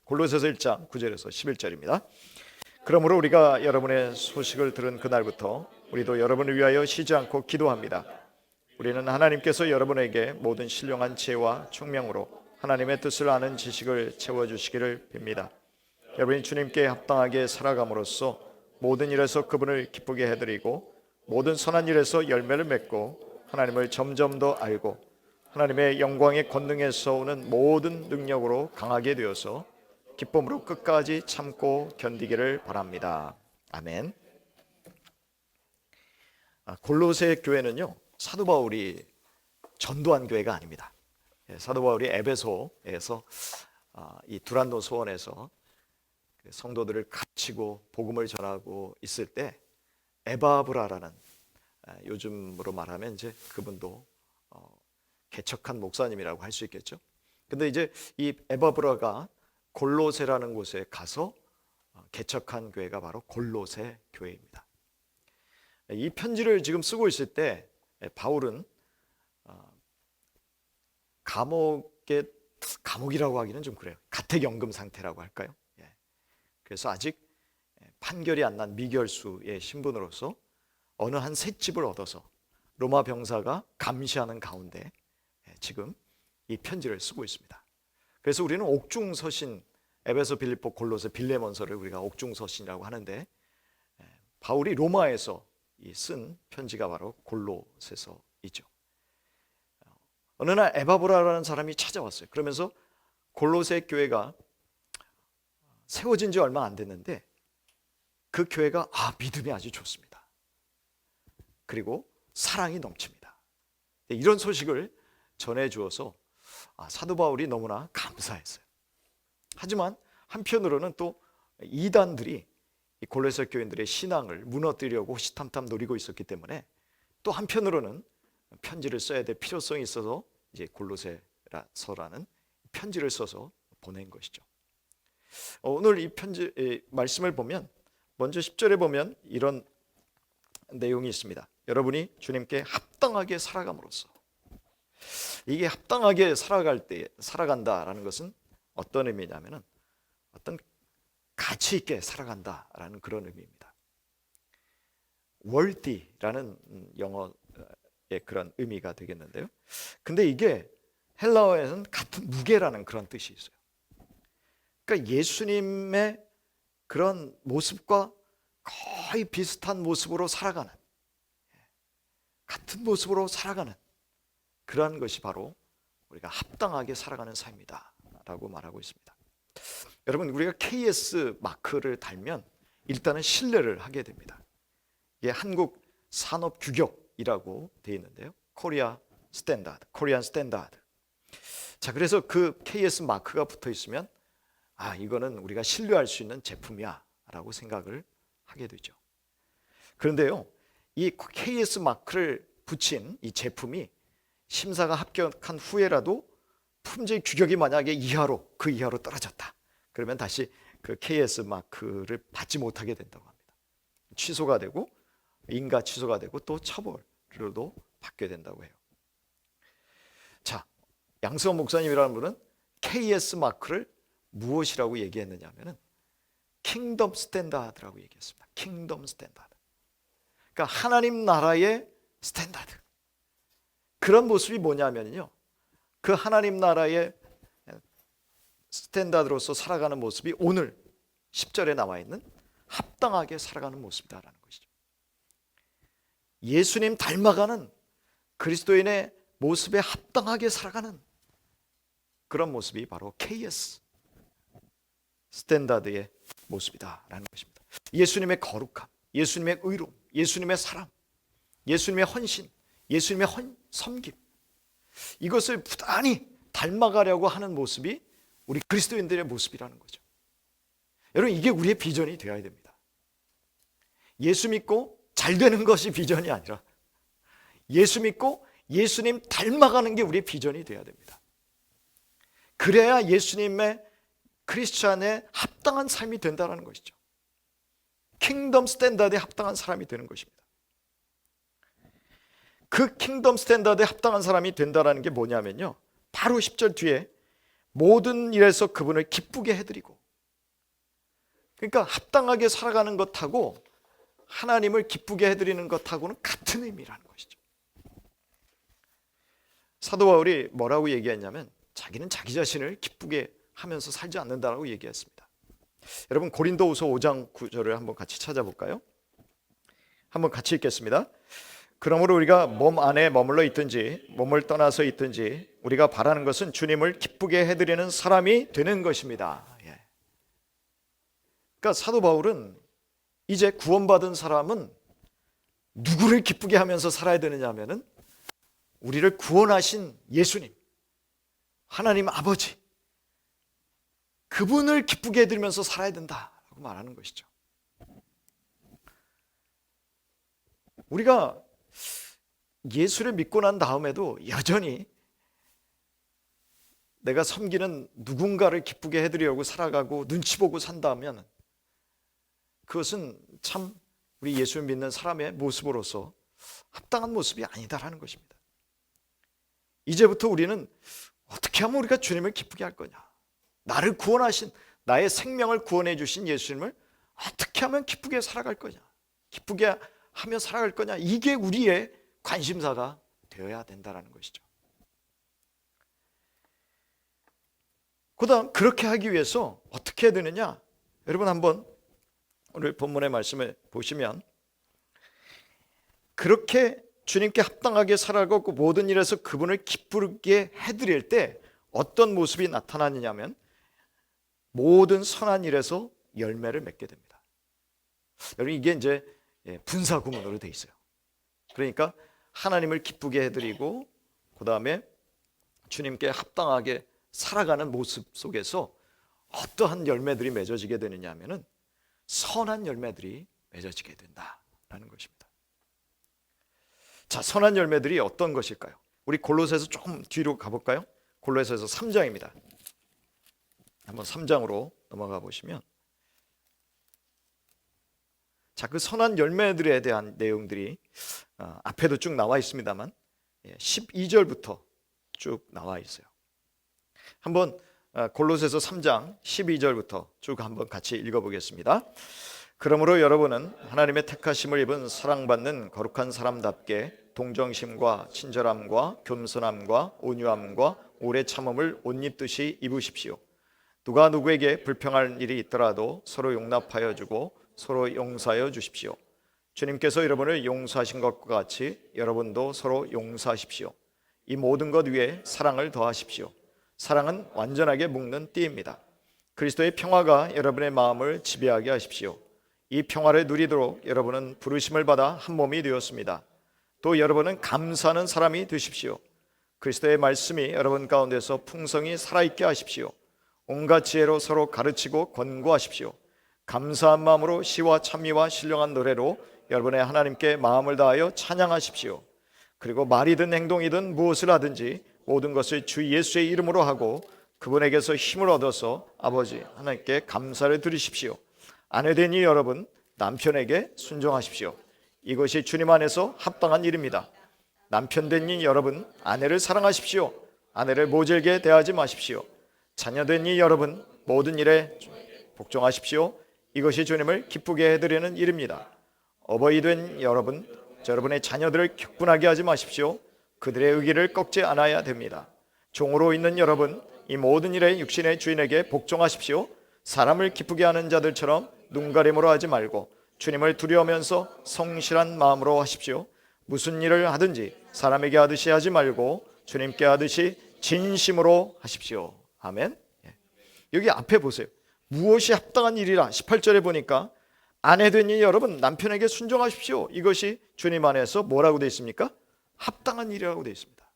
골로새서 1장 9절에서 11절입니다. 그러므로 우리가 여러분의 소식을 들은 그날부터 우리도 여러분을 위하여 쉬지 않고 기도합니다. 우리는 하나님께서 여러분에게 모든 신령한 지혜와 총명으로 하나님의 뜻을 아는 지식을 채워주시기를 빕니다. 여러분이 주님께 합당하게 살아감으로써 모든 일에서 그분을 기쁘게 해드리고 모든 선한 일에서 열매를 맺고 하나님을 점점 더 알고 하나님의 영광의 권능에서 오는 모든 능력으로 강하게 되어서 기쁨으로 끝까지 참고 견디기를 바랍니다. 아멘. 골로새 교회는요, 사도 바울이 전도한 교회가 아닙니다. 사도 바울이 에베소에서 이 두란노 소원에서 성도들을 갇히고 복음을 전하고 있을 때 에바브라라는, 요즘으로 말하면 이제 그분도 개척한 목사님이라고 할 수 있겠죠. 근데 이제 이 에바브라가 골로새라는 곳에 가서 개척한 교회가 바로 골로새 교회입니다. 이 편지를 지금 쓰고 있을 때 바울은 감옥이라고 하기는 좀 그래요. 가택연금 상태라고 할까요? 그래서 아직 판결이 안 난 미결수의 신분으로서 어느 한 셋집을 얻어서 로마 병사가 감시하는 가운데 지금 이 편지를 쓰고 있습니다. 그래서 우리는 옥중서신, 에베소, 빌립보, 골로새, 빌레몬서를 우리가 옥중서신이라고 하는데, 바울이 로마에서 쓴 편지가 바로 골로새서이죠. 어느 날 에바브라라는 사람이 찾아왔어요. 그러면서 골로새 교회가 세워진 지 얼마 안 됐는데 그 교회가 믿음이 아주 좋습니다. 그리고 사랑이 넘칩니다. 이런 소식을 전해주어서 사도 바울이 너무나 감사했어요. 하지만 한편으로는 또 이단들이 이 골로새 교인들의 신앙을 무너뜨리려고 호시탐탐 노리고 있었기 때문에 또 한편으로는 편지를 써야 될 필요성이 있어서 이제 골로새서라는 편지를 써서 보낸 것이죠. 오늘 이 편지 말씀을 보면 먼저 10절에 보면 이런 내용이 있습니다. 여러분이 주님께 합당하게 살아감으로써, 이게 합당하게 살아간다라는 것은 어떤 의미냐면은 어떤 가치 있게 살아간다라는 그런 의미입니다. worthy라는 영어의 그런 의미가 되겠는데요. 근데 이게 헬라어에는 같은 무게라는 그런 뜻이 있어요. 그러니까 예수님의 그런 모습과 거의 비슷한 모습으로 살아가는, 같은 모습으로 살아가는 그러한 것이 바로 우리가 합당하게 살아가는 삶이다 라고 말하고 있습니다. 여러분, 우리가 KS 마크를 달면 일단은 신뢰를 하게 됩니다. 이게 한국 산업 규격이라고 되어 있는데요. 코리안 스탠다드. 자, 그래서 그 KS 마크가 붙어 있으면 이거는 우리가 신뢰할 수 있는 제품이야 라고 생각을 하게 되죠. 그런데요, 이 KS 마크를 붙인 이 제품이 심사가 합격한 후에라도 품질 규격이 만약에 그 이하로 떨어졌다, 그러면 다시 그 KS 마크를 받지 못하게 된다고 합니다. 취소가 되고, 인가 취소가 되고, 또 처벌로도 받게 된다고 해요. 자, 양승원 목사님이라는 분은 KS 마크를 무엇이라고 얘기했느냐 하면은 킹덤 스탠다드라고 얘기했습니다. 킹덤 스탠다드. 그러니까 하나님 나라의 스탠다드. 그런 모습이 뭐냐면요, 그 하나님 나라의 스탠다드로서 살아가는 모습이 오늘 10절에 나와 있는 합당하게 살아가는 모습이다라는 것이죠. 예수님 닮아가는 그리스도인의 모습에 합당하게 살아가는 그런 모습이 바로 KS 스탠다드의 모습이다라는 것입니다. 예수님의 거룩함, 예수님의 의로움, 예수님의 사랑, 예수님의 헌신, 예수님의 섬김, 이것을 부단히 닮아가려고 하는 모습이 우리 그리스도인들의 모습이라는 거죠. 여러분, 이게 우리의 비전이 되어야 됩니다. 예수 믿고 잘 되는 것이 비전이 아니라 예수 믿고 예수님 닮아가는 게 우리의 비전이 되어야 됩니다. 그래야 예수님의 크리스찬에 합당한 삶이 된다는 것이죠. 킹덤 스탠다드에 합당한 사람이 되는 것입니다. 그 킹덤 스탠다드에 합당한 사람이 된다는 게 뭐냐면요, 바로 10절 뒤에 모든 일에서 그분을 기쁘게 해드리고, 그러니까 합당하게 살아가는 것하고 하나님을 기쁘게 해드리는 것하고는 같은 의미라는 것이죠. 사도 바울이 뭐라고 얘기했냐면 자기는 자기 자신을 기쁘게 하면서 살지 않는다라고 얘기했습니다. 여러분 고린도후서 5장 9절을 한번 같이 찾아볼까요? 한번 같이 읽겠습니다. 그러므로 우리가 몸 안에 머물러 있든지 몸을 떠나서 있든지 우리가 바라는 것은 주님을 기쁘게 해드리는 사람이 되는 것입니다. 예. 그러니까 사도 바울은 이제 구원받은 사람은 누구를 기쁘게 하면서 살아야 되느냐 하면은 우리를 구원하신 예수님, 하나님 아버지, 그분을 기쁘게 해드리면서 살아야 된다라고 말하는 것이죠. 우리가 예수를 믿고 난 다음에도 여전히 내가 섬기는 누군가를 기쁘게 해드리려고 살아가고 눈치 보고 산다면 그것은 참 우리 예수를 믿는 사람의 모습으로서 합당한 모습이 아니다라는 것입니다. 이제부터 우리는 어떻게 하면 우리가 주님을 기쁘게 할 거냐, 나를 구원하신, 나의 생명을 구원해 주신 예수님을 어떻게 하면 기쁘게 살아갈 거냐, 기쁘게 하며 살아갈 거냐, 이게 우리의 관심사가 되어야 된다는 것이죠. 그 다음 그렇게 하기 위해서 어떻게 해야 되느냐, 여러분 한번 오늘 본문의 말씀을 보시면 그렇게 주님께 합당하게 살아가고 모든 일에서 그분을 기쁘게 해드릴 때 어떤 모습이 나타나느냐면 모든 선한 일에서 열매를 맺게 됩니다. 여러분 이게 이제 분사구문으로 돼 있어요. 그러니까 하나님을 기쁘게 해드리고 그 다음에 주님께 합당하게 살아가는 모습 속에서 어떠한 열매들이 맺어지게 되느냐 하면은 선한 열매들이 맺어지게 된다라는 것입니다. 자, 선한 열매들이 어떤 것일까요? 우리 골로새서 조금 뒤로 가볼까요? 골로새서 3장입니다. 한번 3장으로 넘어가 보시면 자, 그 선한 열매들에 대한 내용들이 앞에도 쭉 나와 있습니다만 12절부터 쭉 나와 있어요. 한번 골로새서 3장 12절부터 쭉 한번 같이 읽어보겠습니다. 그러므로 여러분은 하나님의 택하심을 입은 사랑받는 거룩한 사람답게 동정심과 친절함과 겸손함과 온유함과 오래 참음을 옷 입듯이 입으십시오. 누가 누구에게 불평할 일이 있더라도 서로 용납하여 주고 서로 용서하여 주십시오. 주님께서 여러분을 용서하신 것과 같이 여러분도 서로 용서하십시오. 이 모든 것 위에 사랑을 더하십시오. 사랑은 완전하게 묶는 띠입니다. 그리스도의 평화가 여러분의 마음을 지배하게 하십시오. 이 평화를 누리도록 여러분은 부르심을 받아 한 몸이 되었습니다. 또 여러분은 감사하는 사람이 되십시오. 그리스도의 말씀이 여러분 가운데서 풍성히 살아있게 하십시오. 온갖 지혜로 서로 가르치고 권고하십시오. 감사한 마음으로 시와 찬미와 신령한 노래로 여러분의 하나님께 마음을 다하여 찬양하십시오. 그리고 말이든 행동이든 무엇을 하든지 모든 것을 주 예수의 이름으로 하고 그분에게서 힘을 얻어서 아버지 하나님께 감사를 드리십시오. 아내되니 여러분 남편에게 순종하십시오. 이것이 주님 안에서 합당한 일입니다. 남편되니 여러분 아내를 사랑하십시오. 아내를 모질게 대하지 마십시오. 자녀되니 여러분 모든 일에 복종하십시오. 이것이 주님을 기쁘게 해드리는 일입니다. 어버이 된 여러분, 여러분의 자녀들을 격분하게 하지 마십시오. 그들의 의기를 꺾지 않아야 됩니다. 종으로 있는 여러분, 이 모든 일에 육신의 주인에게 복종하십시오. 사람을 기쁘게 하는 자들처럼 눈가림으로 하지 말고 주님을 두려워하면서 성실한 마음으로 하십시오. 무슨 일을 하든지 사람에게 하듯이 하지 말고 주님께 하듯이 진심으로 하십시오. 아멘. 여기 앞에 보세요. 무엇이 합당한 일이라 18절에 보니까 아내되니 여러분 남편에게 순종하십시오. 이것이 주님 안에서 뭐라고 되어 있습니까? 합당한 일이라고 되어 있습니다.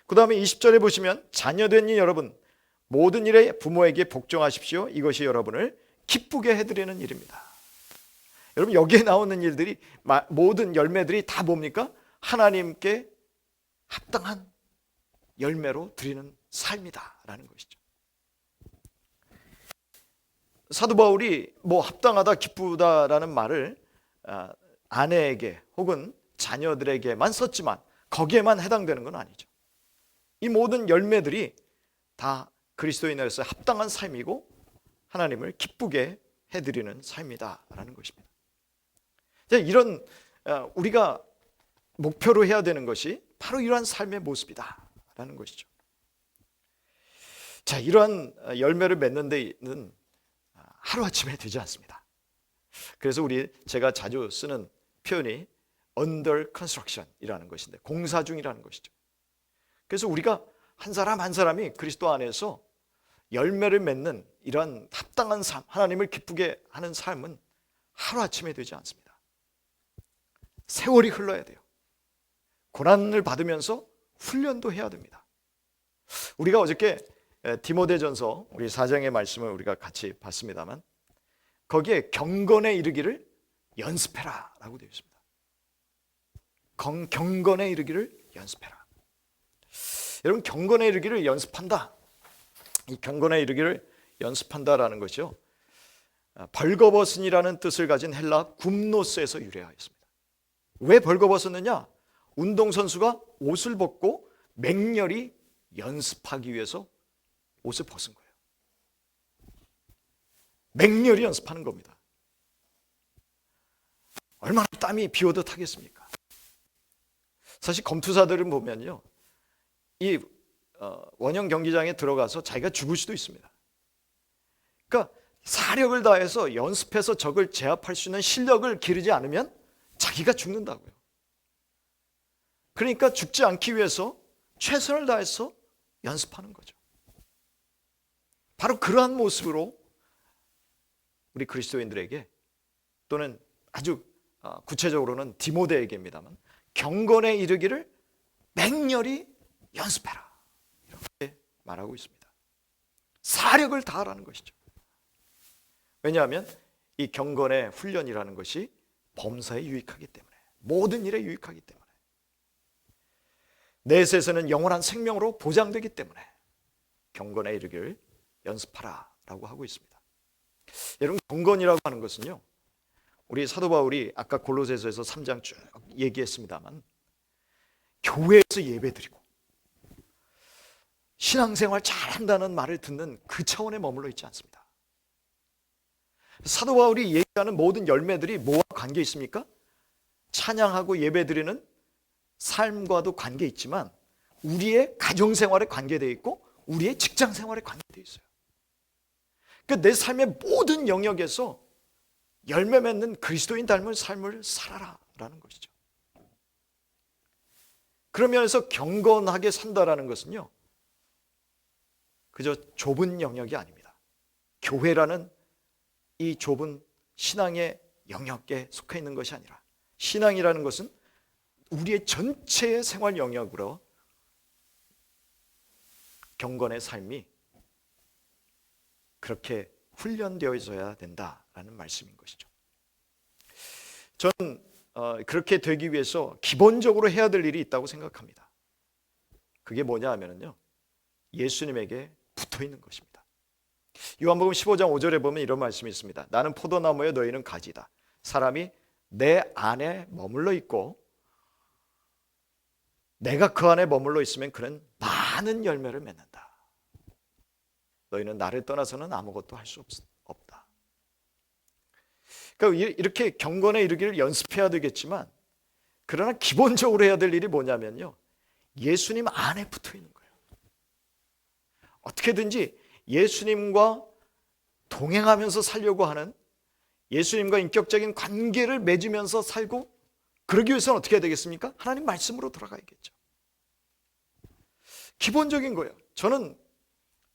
그 다음에 20절에 보시면 자녀되니 여러분 모든 일에 부모에게 복종하십시오. 이것이 여러분을 기쁘게 해드리는 일입니다. 여러분 여기에 나오는 일들이 모든 열매들이 다 뭡니까? 하나님께 합당한 열매로 드리는 삶이다라는 것이죠. 사도 바울이 뭐 합당하다 기쁘다라는 말을 아내에게 혹은 자녀들에게만 썼지만 거기에만 해당되는 건 아니죠. 이 모든 열매들이 다 그리스도인으로서 합당한 삶이고 하나님을 기쁘게 해드리는 삶이다라는 것입니다. 이런 우리가 목표로 해야 되는 것이 바로 이러한 삶의 모습이다라는 것이죠. 자, 이러한 열매를 맺는 데는 하루아침에 되지 않습니다. 그래서 제가 자주 쓰는 표현이 under construction이라는 것인데, 공사 중이라는 것이죠. 그래서 우리가 한 사람 한 사람이 그리스도 안에서 열매를 맺는 이러한 합당한 삶, 하나님을 기쁘게 하는 삶은 하루아침에 되지 않습니다. 세월이 흘러야 돼요. 고난을 받으면서 훈련도 해야 됩니다. 우리가 어저께 디모데전서 우리 4장의 말씀을 우리가 같이 봤습니다만, 거기에 경건에 이르기를 연습해라 라고 되어 있습니다. 경건에 이르기를 연습해라. 여러분, 경건에 이르기를 연습한다, 이 경건에 이르기를 연습한다라는 것이요, 벌거벗은이라는 뜻을 가진 헬라 굼노스에서 유래하였습니다. 왜 벌거벗었느냐? 운동선수가 옷을 벗고 맹렬히 연습하기 위해서 옷을 벗은 거예요. 맹렬히 연습하는 겁니다. 얼마나 땀이 비오듯 하겠습니까? 사실 검투사들은 보면요, 이 원형 경기장에 들어가서 자기가 죽을 수도 있습니다. 그러니까 사력을 다해서 연습해서 적을 제압할 수 있는 실력을 기르지 않으면 자기가 죽는다고요. 그러니까 죽지 않기 위해서 최선을 다해서 연습하는 거죠. 바로 그러한 모습으로 우리 그리스도인들에게, 또는 아주 구체적으로는 디모데에게입니다만, 경건에 이르기를 맹렬히 연습해라, 이렇게 말하고 있습니다. 사력을 다하라는 것이죠. 왜냐하면 이 경건의 훈련이라는 것이 범사에 유익하기 때문에, 모든 일에 유익하기 때문에, 내세에서는 영원한 생명으로 보장되기 때문에 경건에 이르기를 연습하라 라고 하고 있습니다. 여러분, 경건이라고 하는 것은요, 우리 사도 바울이 아까 골로새서에서 3장 쭉 얘기했습니다만, 교회에서 예배드리고 신앙생활 잘한다는 말을 듣는 그 차원에 머물러 있지 않습니다. 사도 바울이 얘기하는 모든 열매들이 뭐와 관계 있습니까? 찬양하고 예배드리는 삶과도 관계 있지만, 우리의 가정생활에 관계되어 있고 우리의 직장생활에 관계되어 있어요. 그러니까 내 삶의 모든 영역에서 열매 맺는 그리스도인 닮은 삶을 살아라 라는 것이죠. 그러면서 경건하게 산다라는 것은요, 그저 좁은 영역이 아닙니다. 교회라는 이 좁은 신앙의 영역에 속해 있는 것이 아니라, 신앙이라는 것은 우리의 전체의 생활 영역으로 경건의 삶이 그렇게 훈련되어져야 된다라는 말씀인 것이죠. 저는 그렇게 되기 위해서 기본적으로 해야 될 일이 있다고 생각합니다. 그게 뭐냐 하면요, 예수님에게 붙어 있는 것입니다. 요한복음 15장 5절에 보면 이런 말씀이 있습니다. 나는 포도나무에 너희는 가지다. 사람이 내 안에 머물러 있고 내가 그 안에 머물러 있으면 그는 많은 열매를 맺는다. 너희는 나를 떠나서는 아무것도 할 수 없다. 그러니까 이렇게 경건에 이르기를 연습해야 되겠지만, 그러나 기본적으로 해야 될 일이 뭐냐면요, 예수님 안에 붙어 있는 거예요. 어떻게든지 예수님과 동행하면서 살려고 하는, 예수님과 인격적인 관계를 맺으면서 살고, 그러기 위해서는 어떻게 해야 되겠습니까? 하나님 말씀으로 돌아가야겠죠. 기본적인 거예요. 저는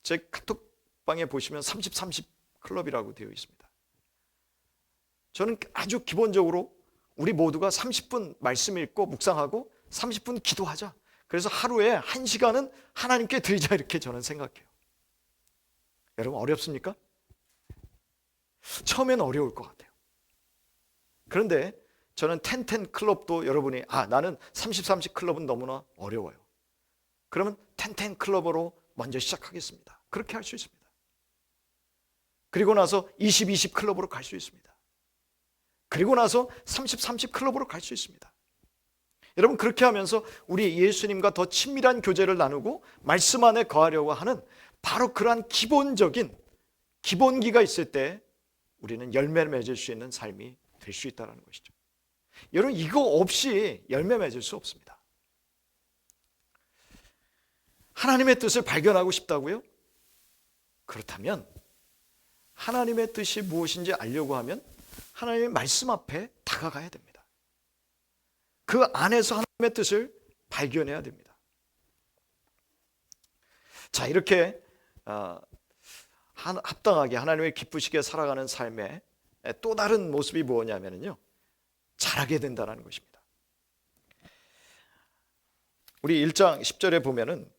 제 카톡방에 보시면 30-30 클럽이라고 되어 있습니다. 저는 아주 기본적으로 우리 모두가 30분 말씀 읽고 묵상하고 30분 기도하자. 그래서 하루에 1시간은 하나님께 드리자, 이렇게 저는 생각해요. 여러분, 어렵습니까? 처음엔 어려울 것 같아요. 그런데 저는 10-10 클럽도, 여러분이 나는 30-30 클럽은 너무나 어려워요. 그러면 10-10 클럽으로 먼저 시작하겠습니다. 그렇게 할 수 있습니다. 그리고 나서 20-20 클럽으로 갈 수 있습니다. 그리고 나서 30-30 클럽으로 갈 수 있습니다. 여러분, 그렇게 하면서 우리 예수님과 더 친밀한 교제를 나누고 말씀 안에 거하려고 하는 바로 그러한 기본적인 기본기가 있을 때 우리는 열매를 맺을 수 있는 삶이 될 수 있다는 것이죠. 여러분, 이거 없이 열매 맺을 수 없습니다. 하나님의 뜻을 발견하고 싶다고요? 그렇다면 하나님의 뜻이 무엇인지 알려고 하면 하나님의 말씀 앞에 다가가야 됩니다. 그 안에서 하나님의 뜻을 발견해야 됩니다. 자, 이렇게 합당하게 하나님을 기쁘시게 살아가는 삶의 또 다른 모습이 뭐냐면요, 잘하게 된다는 것입니다. 우리 1장 10절에 보면은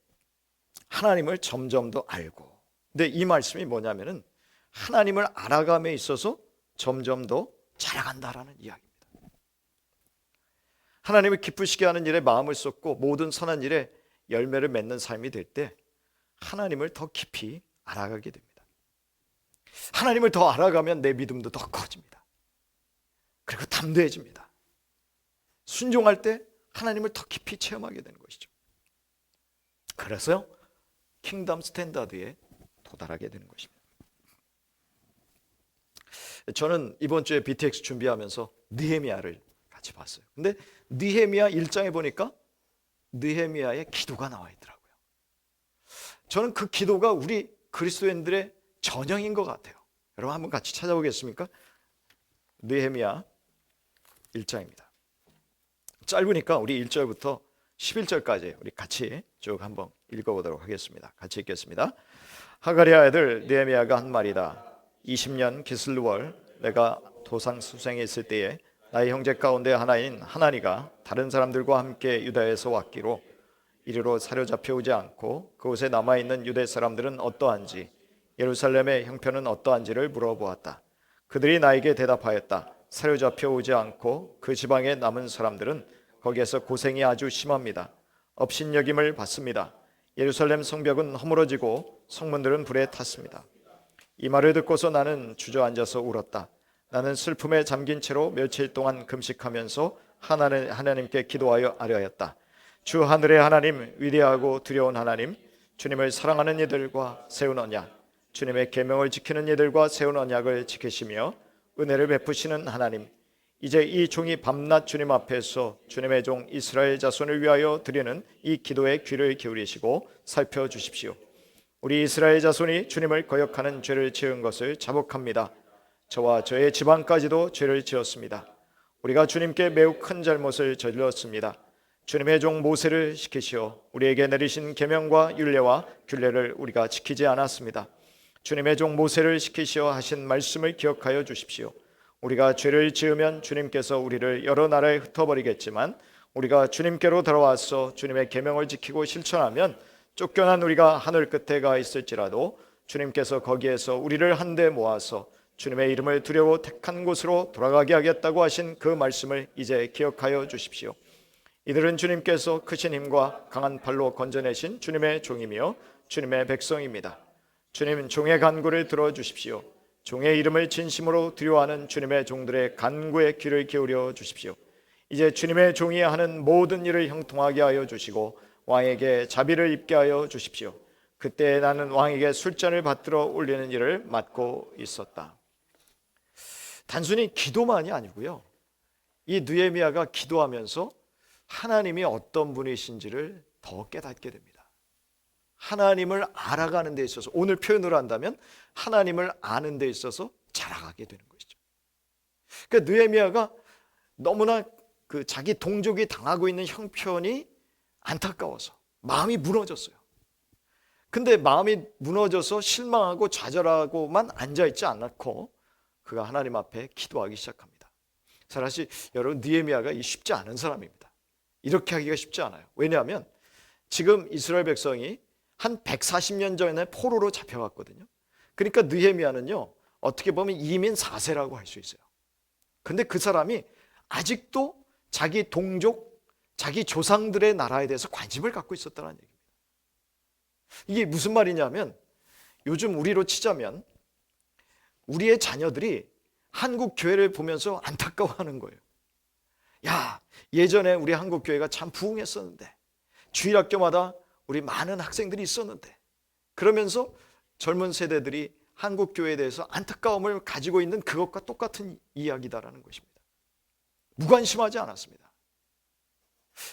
하나님을 점점 더 알고, 근데 이 말씀이 뭐냐면은 하나님을 알아감에 있어서 점점 더 자라간다라는 이야기입니다. 하나님을 기쁘시게 하는 일에 마음을 쏟고 모든 선한 일에 열매를 맺는 삶이 될 때 하나님을 더 깊이 알아가게 됩니다. 하나님을 더 알아가면 내 믿음도 더 커집니다. 그리고 담대해집니다. 순종할 때 하나님을 더 깊이 체험하게 되는 것이죠. 그래서 킹덤 스탠다드에 도달하게 되는 것입니다. 저는 이번 주에 BTX 준비하면서 느헤미야를 같이 봤어요. 근데 느헤미야 1장에 보니까 느헤미야의 기도가 나와 있더라고요. 저는 그 기도가 우리 그리스도인들의 전형인 것 같아요. 여러분, 한번 같이 찾아보겠습니까? 느헤미야 1장입니다. 짧으니까 우리 1절부터 11절까지 우리 같이 쭉 한번 읽어보도록 하겠습니다. 같이 읽겠습니다. 하가리의 아들 느헤미야가 한 말이다. 20년 기슬월 내가 도상수생에 있을 때에 나의 형제 가운데 하나인 하나니가 다른 사람들과 함께 유다에서 왔기로 이리로 사로잡혀 오지 않고 그곳에 남아있는 유대 사람들은 어떠한지 예루살렘의 형편은 어떠한지를 물어보았다. 그들이 나에게 대답하였다. 사로잡혀 오지 않고 그 지방에 남은 사람들은 거기에서 고생이 아주 심합니다. 업신여김을 받습니다. 예루살렘 성벽은 허물어지고 성문들은 불에 탔습니다. 이 말을 듣고서 나는 주저앉아서 울었다. 나는 슬픔에 잠긴 채로 며칠 동안 금식하면서 하나님께 기도하여 아뢰었다. 주 하늘의 하나님, 위대하고 두려운 하나님, 주님을 사랑하는 이들과 세운 언약, 주님의 계명을 지키는 이들과 세운 언약을 지키시며 은혜를 베푸시는 하나님, 이제 이 종이 밤낮 주님 앞에서 주님의 종 이스라엘 자손을 위하여 드리는 이 기도에 귀를 기울이시고 살펴주십시오. 우리 이스라엘 자손이 주님을 거역하는 죄를 지은 것을 자복합니다. 저와 저의 집안까지도 죄를 지었습니다. 우리가 주님께 매우 큰 잘못을 저질렀습니다. 주님의 종 모세를 시키시어 우리에게 내리신 계명과 율례와 규례를 우리가 지키지 않았습니다. 주님의 종 모세를 시키시어 하신 말씀을 기억하여 주십시오. 우리가 죄를 지으면 주님께서 우리를 여러 나라에 흩어버리겠지만 우리가 주님께로 돌아와서 주님의 계명을 지키고 실천하면 쫓겨난 우리가 하늘 끝에 가 있을지라도 주님께서 거기에서 우리를 한데 모아서 주님의 이름을 두려워 택한 곳으로 돌아가게 하겠다고 하신 그 말씀을 이제 기억하여 주십시오. 이들은 주님께서 크신 힘과 강한 팔로 건져내신 주님의 종이며 주님의 백성입니다. 주님 종의 간구를 들어주십시오. 종의 이름을 진심으로 두려워하는 주님의 종들의 간구에 귀를 기울여 주십시오. 이제 주님의 종이 하는 모든 일을 형통하게 하여 주시고 왕에게 자비를 입게 하여 주십시오. 그때 나는 왕에게 술잔을 받들어 올리는 일을 맡고 있었다. 단순히 기도만이 아니고요, 이 느헤미야가 기도하면서 하나님이 어떤 분이신지를 더 깨닫게 됩니다. 하나님을 알아가는 데 있어서, 오늘 표현으로 한다면 하나님을 아는 데 있어서 자라가게 되는 것이죠. 그러니까 느헤미야가 너무나 그 자기 동족이 당하고 있는 형편이 안타까워서 마음이 무너졌어요. 근데 마음이 무너져서 실망하고 좌절하고만 앉아있지 않고 그가 하나님 앞에 기도하기 시작합니다. 사실 여러분, 느헤미야가 쉽지 않은 사람입니다. 이렇게 하기가 쉽지 않아요. 왜냐하면 지금 이스라엘 백성이 한 140년 전에 포로로 잡혀갔거든요. 그러니까 느헤미야는요, 어떻게 보면 이민 4세라고 할 수 있어요. 근데 그 사람이 아직도 자기 동족, 자기 조상들의 나라에 대해서 관심을 갖고 있었다는 얘기입니다. 이게 무슨 말이냐면, 요즘 우리로 치자면 우리의 자녀들이 한국 교회를 보면서 안타까워하는 거예요. 야, 예전에 우리 한국교회가 참 부흥했었는데, 주일학교마다 우리 많은 학생들이 있었는데, 그러면서 젊은 세대들이 한국교회에 대해서 안타까움을 가지고 있는 그것과 똑같은 이야기다라는 것입니다. 무관심하지 않았습니다.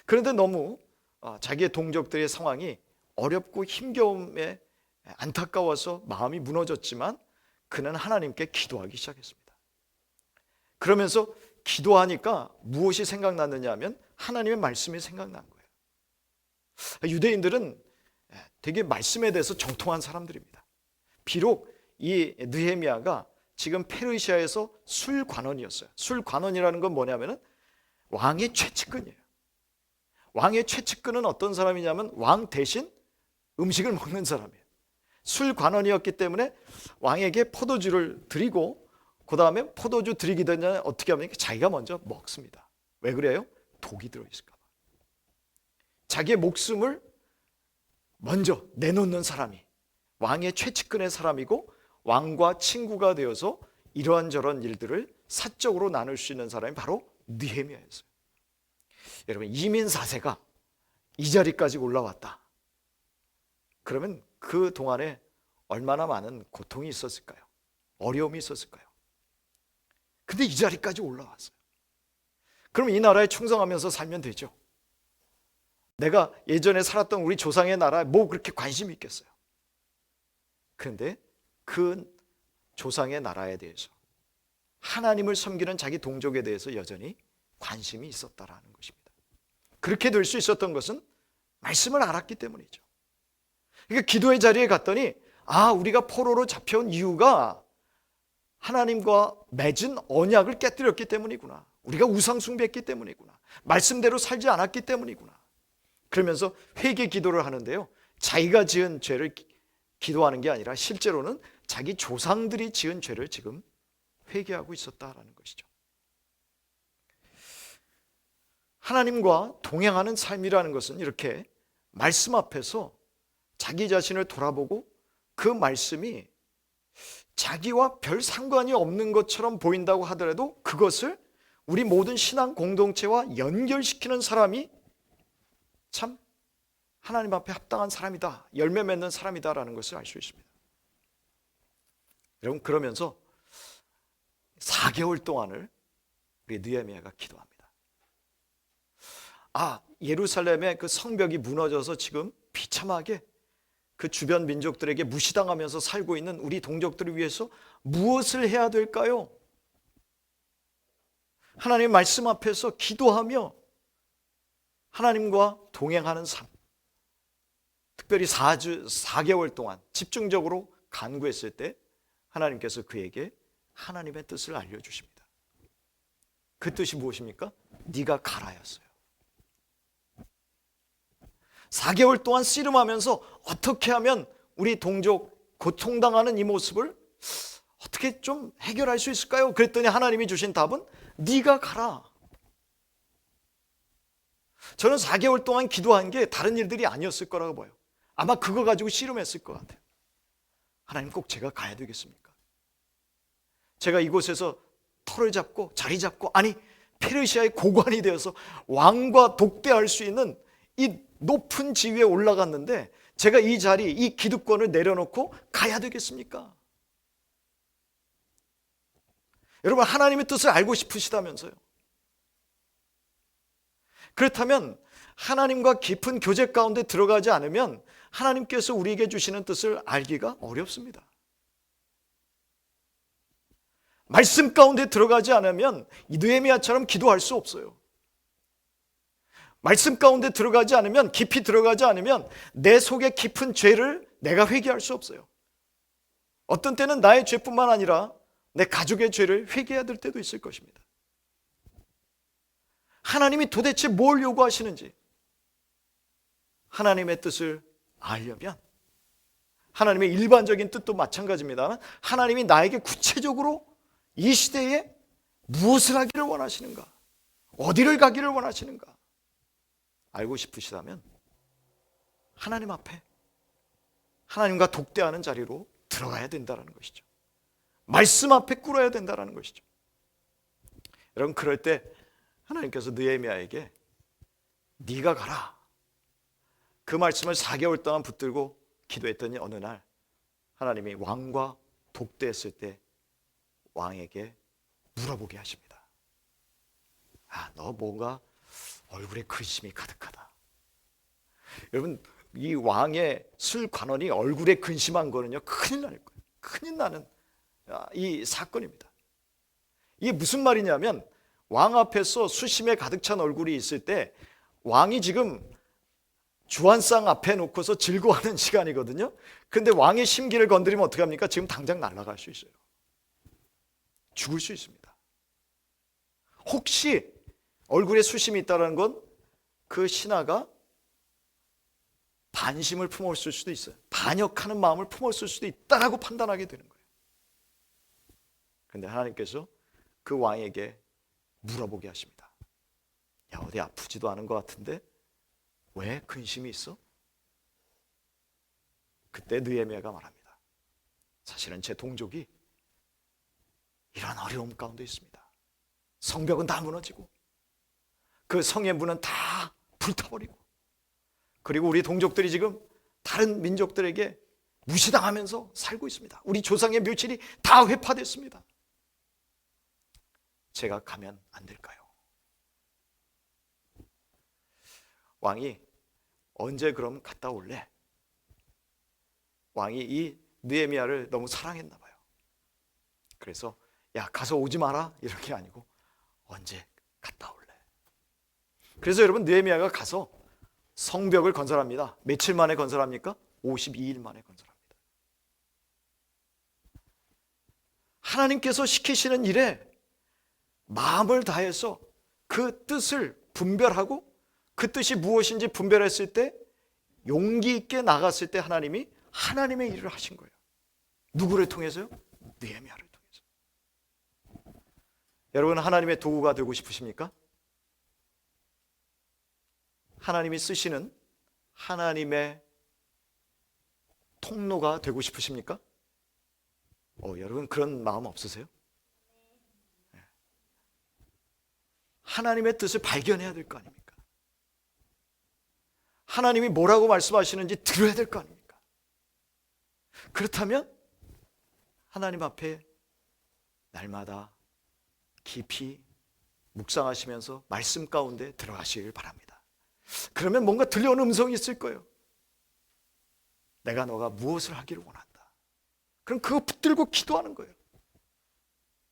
그런데 너무 자기의 동족들의 상황이 어렵고 힘겨움에 안타까워서 마음이 무너졌지만 그는 하나님께 기도하기 시작했습니다. 그러면서 기도하니까 무엇이 생각났느냐 하면 하나님의 말씀이 생각난 거예요. 유대인들은 되게 말씀에 대해서 정통한 사람들입니다. 비록 이 느헤미야가 지금 페르시아에서 술관원이었어요. 술관원이라는 건 뭐냐면은 왕의 최측근이에요. 왕의 최측근은 어떤 사람이냐면 왕 대신 음식을 먹는 사람이에요. 술관원이었기 때문에 왕에게 포도주를 드리고 그 다음에 포도주 드리기 전에 어떻게 하면 자기가 먼저 먹습니다. 왜 그래요? 독이 들어있을까 봐. 자기의 목숨을 먼저 내놓는 사람이 왕의 최측근의 사람이고, 왕과 친구가 되어서 이러한저런 일들을 사적으로 나눌 수 있는 사람이 바로 느헤미야였어요. 여러분, 이민 4세가 이 자리까지 올라왔다. 그러면 그 동안에 얼마나 많은 고통이 있었을까요? 어려움이 있었을까요? 근데 이 자리까지 올라왔어요. 그럼 이 나라에 충성하면서 살면 되죠. 내가 예전에 살았던 우리 조상의 나라에 뭐 그렇게 관심이 있겠어요? 그런데 그 조상의 나라에 대해서, 하나님을 섬기는 자기 동족에 대해서 여전히 관심이 있었다라는 것입니다. 그렇게 될 수 있었던 것은 말씀을 알았기 때문이죠. 그러니까 기도의 자리에 갔더니 우리가 포로로 잡혀온 이유가 하나님과 맺은 언약을 깨뜨렸기 때문이구나. 우리가 우상 숭배했기 때문이구나. 말씀대로 살지 않았기 때문이구나. 그러면서 회개 기도를 하는데요, 자기가 지은 죄를 기도하는 게 아니라 실제로는 자기 조상들이 지은 죄를 지금 회개하고 있었다라는 것이죠. 하나님과 동행하는 삶이라는 것은 이렇게 말씀 앞에서 자기 자신을 돌아보고 그 말씀이 자기와 별 상관이 없는 것처럼 보인다고 하더라도 그것을 우리 모든 신앙 공동체와 연결시키는 사람이 참 하나님 앞에 합당한 사람이다, 열매 맺는 사람이다라는 것을 알 수 있습니다. 여러분, 그러면서 4개월 동안을 우리 느헤미야가 기도합니다. 예루살렘의 그 성벽이 무너져서 지금 비참하게 그 주변 민족들에게 무시당하면서 살고 있는 우리 동족들을 위해서 무엇을 해야 될까요? 하나님의 말씀 앞에서 기도하며 하나님과 동행하는 삶, 특별히 4개월 동안 집중적으로 간구했을 때 하나님께서 그에게 하나님의 뜻을 알려주십니다. 그 뜻이 무엇입니까? 네가 가라였어요. 4개월 동안 씨름하면서 어떻게 하면 우리 동족 고통당하는 이 모습을 어떻게 좀 해결할 수 있을까요? 그랬더니 하나님이 주신 답은 네가 가라. 저는 4개월 동안 기도한 게 다른 일들이 아니었을 거라고 봐요. 아마 그거 가지고 씨름했을 것 같아요. 하나님, 꼭 제가 가야 되겠습니까? 제가 이곳에서 터를 잡고 자리 잡고, 페르시아의 고관이 되어서 왕과 독대할 수 있는 이 높은 지위에 올라갔는데 제가 이 자리, 이 기득권을 내려놓고 가야 되겠습니까? 여러분, 하나님의 뜻을 알고 싶으시다면서요. 그렇다면 하나님과 깊은 교제 가운데 들어가지 않으면 하나님께서 우리에게 주시는 뜻을 알기가 어렵습니다. 말씀 가운데 들어가지 않으면 느헤미야처럼 기도할 수 없어요. 말씀 가운데 들어가지 않으면, 깊이 들어가지 않으면 내 속에 깊은 죄를 내가 회개할 수 없어요. 어떤 때는 나의 죄뿐만 아니라 내 가족의 죄를 회개해야 될 때도 있을 것입니다. 하나님이 도대체 뭘 요구하시는지, 하나님의 뜻을 알려면, 하나님의 일반적인 뜻도 마찬가지입니다만 하나님이 나에게 구체적으로 이 시대에 무엇을 하기를 원하시는가, 어디를 가기를 원하시는가 알고 싶으시다면 하나님 앞에, 하나님과 독대하는 자리로 들어가야 된다는 것이죠. 말씀 앞에 꿇어야 된다는 것이죠. 여러분, 그럴 때 하나님께서 느헤미야에게 네가 가라, 그 말씀을 4개월 동안 붙들고 기도했더니 어느 날 하나님이 왕과 독대했을 때 왕에게 물어보게 하십니다. 너 뭔가 얼굴에 근심이 가득하다. 여러분, 이 왕의 술관원이 얼굴에 근심한 거는요, 큰일 날 거예요. 큰일 나는 이 사건입니다. 이게 무슨 말이냐면, 왕 앞에서 수심에 가득 찬 얼굴이 있을 때 왕이 지금 주한상 앞에 놓고서 즐거워하는 시간이거든요. 근데 왕의 심기를 건드리면 어떻게 합니까? 지금 당장 날아갈 수 있어요. 죽을 수 있습니다. 혹시 얼굴에 수심이 있다는 건 그 신하가 반심을 품었을 수도 있어요. 반역하는 마음을 품었을 수도 있다라고 판단하게 되는 거예요. 그런데 하나님께서 그 왕에게 물어보게 하십니다. 어디 아프지도 않은 것 같은데 왜 근심이 있어? 그때 느헤미야가 말합니다. 사실은 제 동족이 이런 어려움 가운데 있습니다. 성벽은 다 무너지고 그 성의 문은 다 불타버리고, 그리고 우리 동족들이 지금 다른 민족들에게 무시당하면서 살고 있습니다. 우리 조상의 묘실이 다 회파됐습니다. 제가 가면 안 될까요? 왕이 언제 그럼 갔다 올래? 왕이 이 느헤미야를 너무 사랑했나 봐요. 그래서 가서 오지 마라 이런 게 아니고 언제 갔다 올래? 그래서 여러분, 느헤미야가 가서 성벽을 건설합니다. 며칠 만에 건설합니까? 52일 만에 건설합니다. 하나님께서 시키시는 일에 마음을 다해서 그 뜻을 분별하고 그 뜻이 무엇인지 분별했을 때 용기 있게 나갔을 때 하나님이 하나님의 일을 하신 거예요. 누구를 통해서요? 느헤미야를 통해서. 여러분, 하나님의 도구가 되고 싶으십니까? 하나님이 쓰시는 하나님의 통로가 되고 싶으십니까? 여러분, 그런 마음 없으세요? 하나님의 뜻을 발견해야 될 거 아닙니까? 하나님이 뭐라고 말씀하시는지 들어야 될 거 아닙니까? 그렇다면 하나님 앞에 날마다 깊이 묵상하시면서 말씀 가운데 들어가시길 바랍니다. 그러면 뭔가 들려오는 음성이 있을 거예요. 내가 너가 무엇을 하기를 원한다. 그럼 그거 붙들고 기도하는 거예요.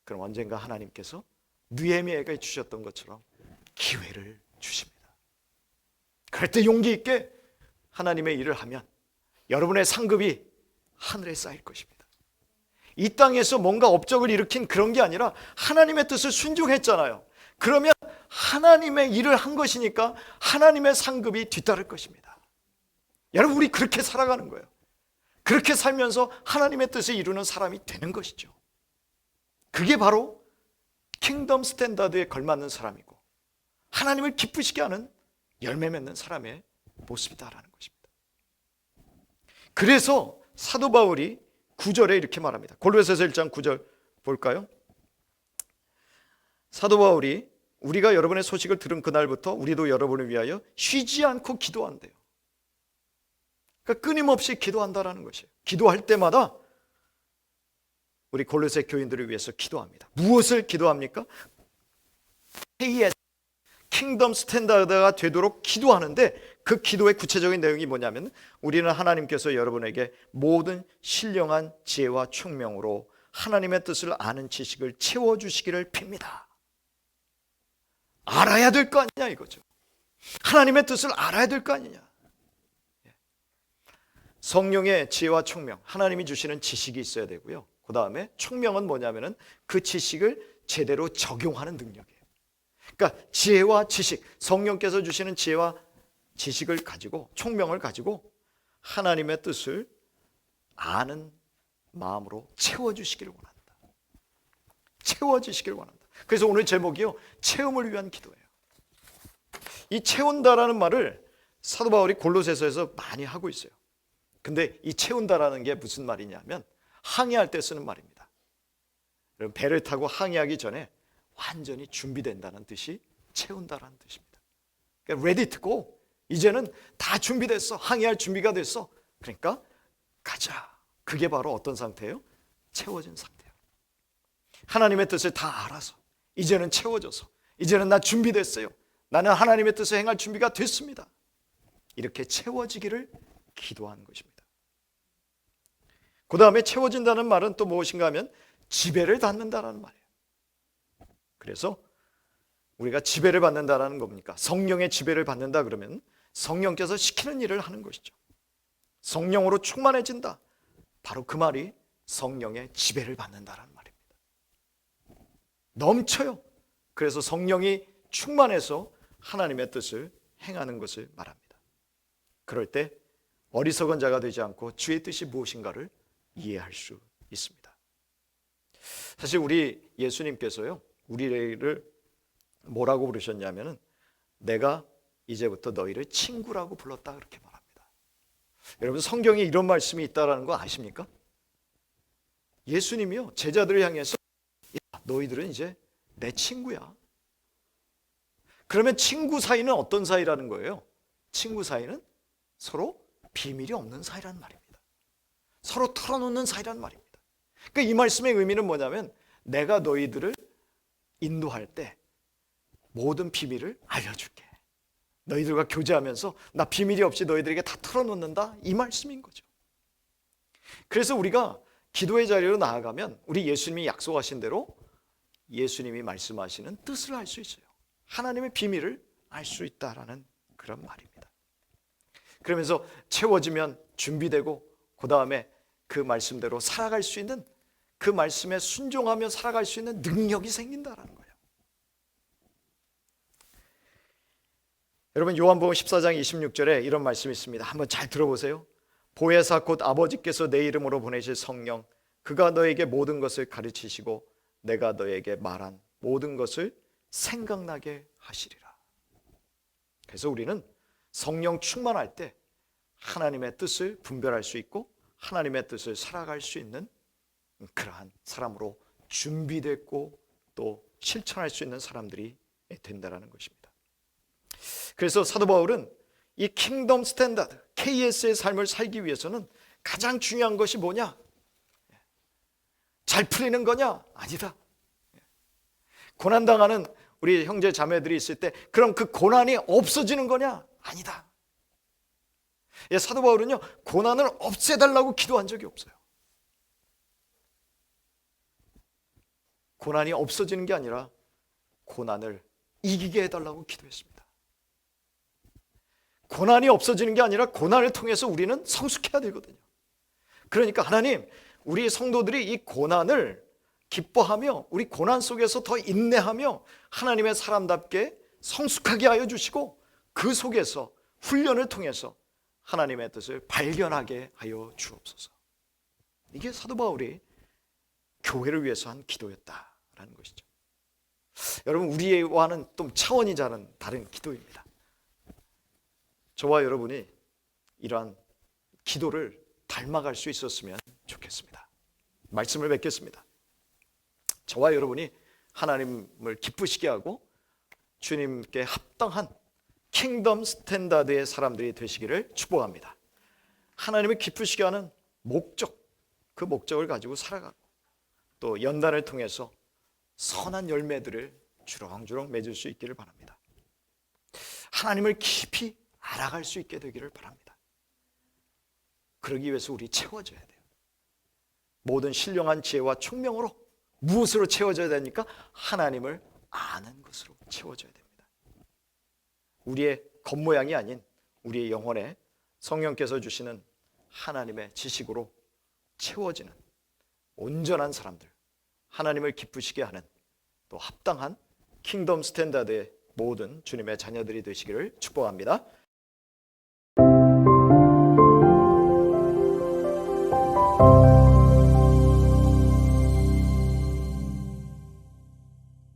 그럼 언젠가 하나님께서 느헤미야에게 주셨던 것처럼 기회를 주십니다. 그럴 때 용기 있게 하나님의 일을 하면 여러분의 상급이 하늘에 쌓일 것입니다. 이 땅에서 뭔가 업적을 일으킨 그런 게 아니라 하나님의 뜻을 순종했잖아요. 그러면 하나님의 일을 한 것이니까 하나님의 상급이 뒤따를 것입니다. 여러분, 우리 그렇게 살아가는 거예요. 그렇게 살면서 하나님의 뜻을 이루는 사람이 되는 것이죠. 그게 바로 킹덤 스탠다드에 걸맞는 사람이고 하나님을 기쁘시게 하는 열매 맺는 사람의 모습이다라는 것입니다. 그래서 사도 바울이 9절에 이렇게 말합니다. 골로새서 1장 9절 볼까요? 사도 바울이 우리가 여러분의 소식을 들은 그날부터 우리도 여러분을 위하여 쉬지 않고 기도한대요. 그러니까 끊임없이 기도한다라는 것이에요. 기도할 때마다 우리 골로새 교인들을 위해서 기도합니다. 무엇을 기도합니까? 킹덤 스탠다드가 되도록 기도하는데 그 기도의 구체적인 내용이 뭐냐면 우리는 하나님께서 여러분에게 모든 신령한 지혜와 총명으로 하나님의 뜻을 아는 지식을 채워주시기를 빕니다. 알아야 될 거 아니냐 이거죠. 하나님의 뜻을 알아야 될 거 아니냐. 성령의 지혜와 총명, 하나님이 주시는 지식이 있어야 되고요. 그 다음에 총명은 뭐냐면은 그 지식을 제대로 적용하는 능력이에요. 그러니까 지혜와 지식, 성령께서 주시는 지혜와 지식을 가지고, 총명을 가지고 하나님의 뜻을 아는 마음으로 채워주시기를 원한다. 채워주시기를 원한다. 그래서 오늘 제목이요, 체험을 위한 기도예요. 이 채운다라는 말을 사도 바울이 골로새서에서 많이 하고 있어요. 근데 이 채운다라는 게 무슨 말이냐면 항해할 때 쓰는 말입니다. 배를 타고 항해하기 전에 완전히 준비된다는 뜻이 채운다라는 뜻입니다. 그러니까 ready to go. 이제는 다 준비됐어. 항해할 준비가 됐어. 그러니까 가자. 그게 바로 어떤 상태예요? 채워진 상태예요. 하나님의 뜻을 다 알아서 이제는 채워져서 이제는 나 준비됐어요. 나는 하나님의 뜻을 행할 준비가 됐습니다. 이렇게 채워지기를 기도하는 것입니다. 그 다음에 채워진다는 말은 또 무엇인가 하면 지배를 받는다라는 말이에요. 그래서 우리가 지배를 받는다라는 겁니까? 성령의 지배를 받는다 그러면 성령께서 시키는 일을 하는 것이죠. 성령으로 충만해진다. 바로 그 말이 성령의 지배를 받는다라는 말입니다. 넘쳐요. 그래서 성령이 충만해서 하나님의 뜻을 행하는 것을 말합니다. 그럴 때 어리석은 자가 되지 않고 주의 뜻이 무엇인가를 이해할 수 있습니다. 사실 우리 예수님께서요, 우리를 뭐라고 부르셨냐면은 내가 이제부터 너희를 친구라고 불렀다 그렇게 말합니다. 여러분 성경에 이런 말씀이 있다라는 거 아십니까? 예수님이요 제자들을 향해서 야, 너희들은 이제 내 친구야. 그러면 친구 사이는 어떤 사이라는 거예요? 친구 사이는 서로 비밀이 없는 사이라는 말입니다. 서로 털어놓는 사이라는 말입니다. 그러니까 이 말씀의 의미는 뭐냐면 내가 너희들을 인도할 때 모든 비밀을 알려줄게. 너희들과 교제하면서 나 비밀이 없이 너희들에게 다 털어놓는다 이 말씀인 거죠. 그래서 우리가 기도의 자리로 나아가면 우리 예수님이 약속하신 대로 예수님이 말씀하시는 뜻을 알 수 있어요. 하나님의 비밀을 알 수 있다라는 그런 말입니다. 그러면서 채워지면 준비되고 그 다음에 그 말씀대로 살아갈 수 있는 그 말씀에 순종하며 살아갈 수 있는 능력이 생긴다라는 거예요. 여러분 요한복음 14장 26절에 이런 말씀이 있습니다. 한번 잘 들어보세요. 보혜사 곧 아버지께서 내 이름으로 보내실 성령 그가 너에게 모든 것을 가르치시고 내가 너에게 말한 모든 것을 생각나게 하시리라. 그래서 우리는 성령 충만할 때 하나님의 뜻을 분별할 수 있고 하나님의 뜻을 살아갈 수 있는 그러한 사람으로 준비됐고 또 실천할 수 있는 사람들이 된다는 것입니다. 그래서 사도 바울은 이 킹덤 스탠다드 KS의 삶을 살기 위해서는 가장 중요한 것이 뭐냐? 잘 풀리는 거냐? 아니다. 고난당하는 우리 형제 자매들이 있을 때 그럼 그 고난이 없어지는 거냐? 아니다. 사도 바울은요 고난을 없애달라고 기도한 적이 없어요. 고난이 없어지는 게 아니라 고난을 이기게 해달라고 기도했습니다. 고난이 없어지는 게 아니라 고난을 통해서 우리는 성숙해야 되거든요. 그러니까 하나님 우리 성도들이 이 고난을 기뻐하며 우리 고난 속에서 더 인내하며 하나님의 사람답게 성숙하게 하여 주시고 그 속에서 훈련을 통해서 하나님의 뜻을 발견하게 하여 주옵소서. 이게 사도 바울이 교회를 위해서 한 기도였다라는 것이죠. 여러분 우리와는 좀 차원이 다른 기도입니다. 저와 여러분이 이러한 기도를 닮아갈 수 있었으면 좋겠습니다. 말씀을 맺겠습니다. 저와 여러분이 하나님을 기쁘시게 하고 주님께 합당한 킹덤 스탠다드의 사람들이 되시기를 축복합니다. 하나님을 기쁘시게 하는 목적, 그 목적을 가지고 살아가고 또 연단을 통해서 선한 열매들을 주렁주렁 맺을 수 있기를 바랍니다. 하나님을 깊이 알아갈 수 있게 되기를 바랍니다. 그러기 위해서 우리 채워져야 돼요. 모든 신령한 지혜와 총명으로 무엇으로 채워져야 됩니까? 하나님을 아는 것으로 채워져야 됩니다. 우리의 겉모양이 아닌 우리의 영혼에 성령께서 주시는 하나님의 지식으로 채워지는 온전한 사람들, 하나님을 기쁘시게 하는 또 합당한 킹덤 스탠다드의 모든 주님의 자녀들이 되시기를 축복합니다.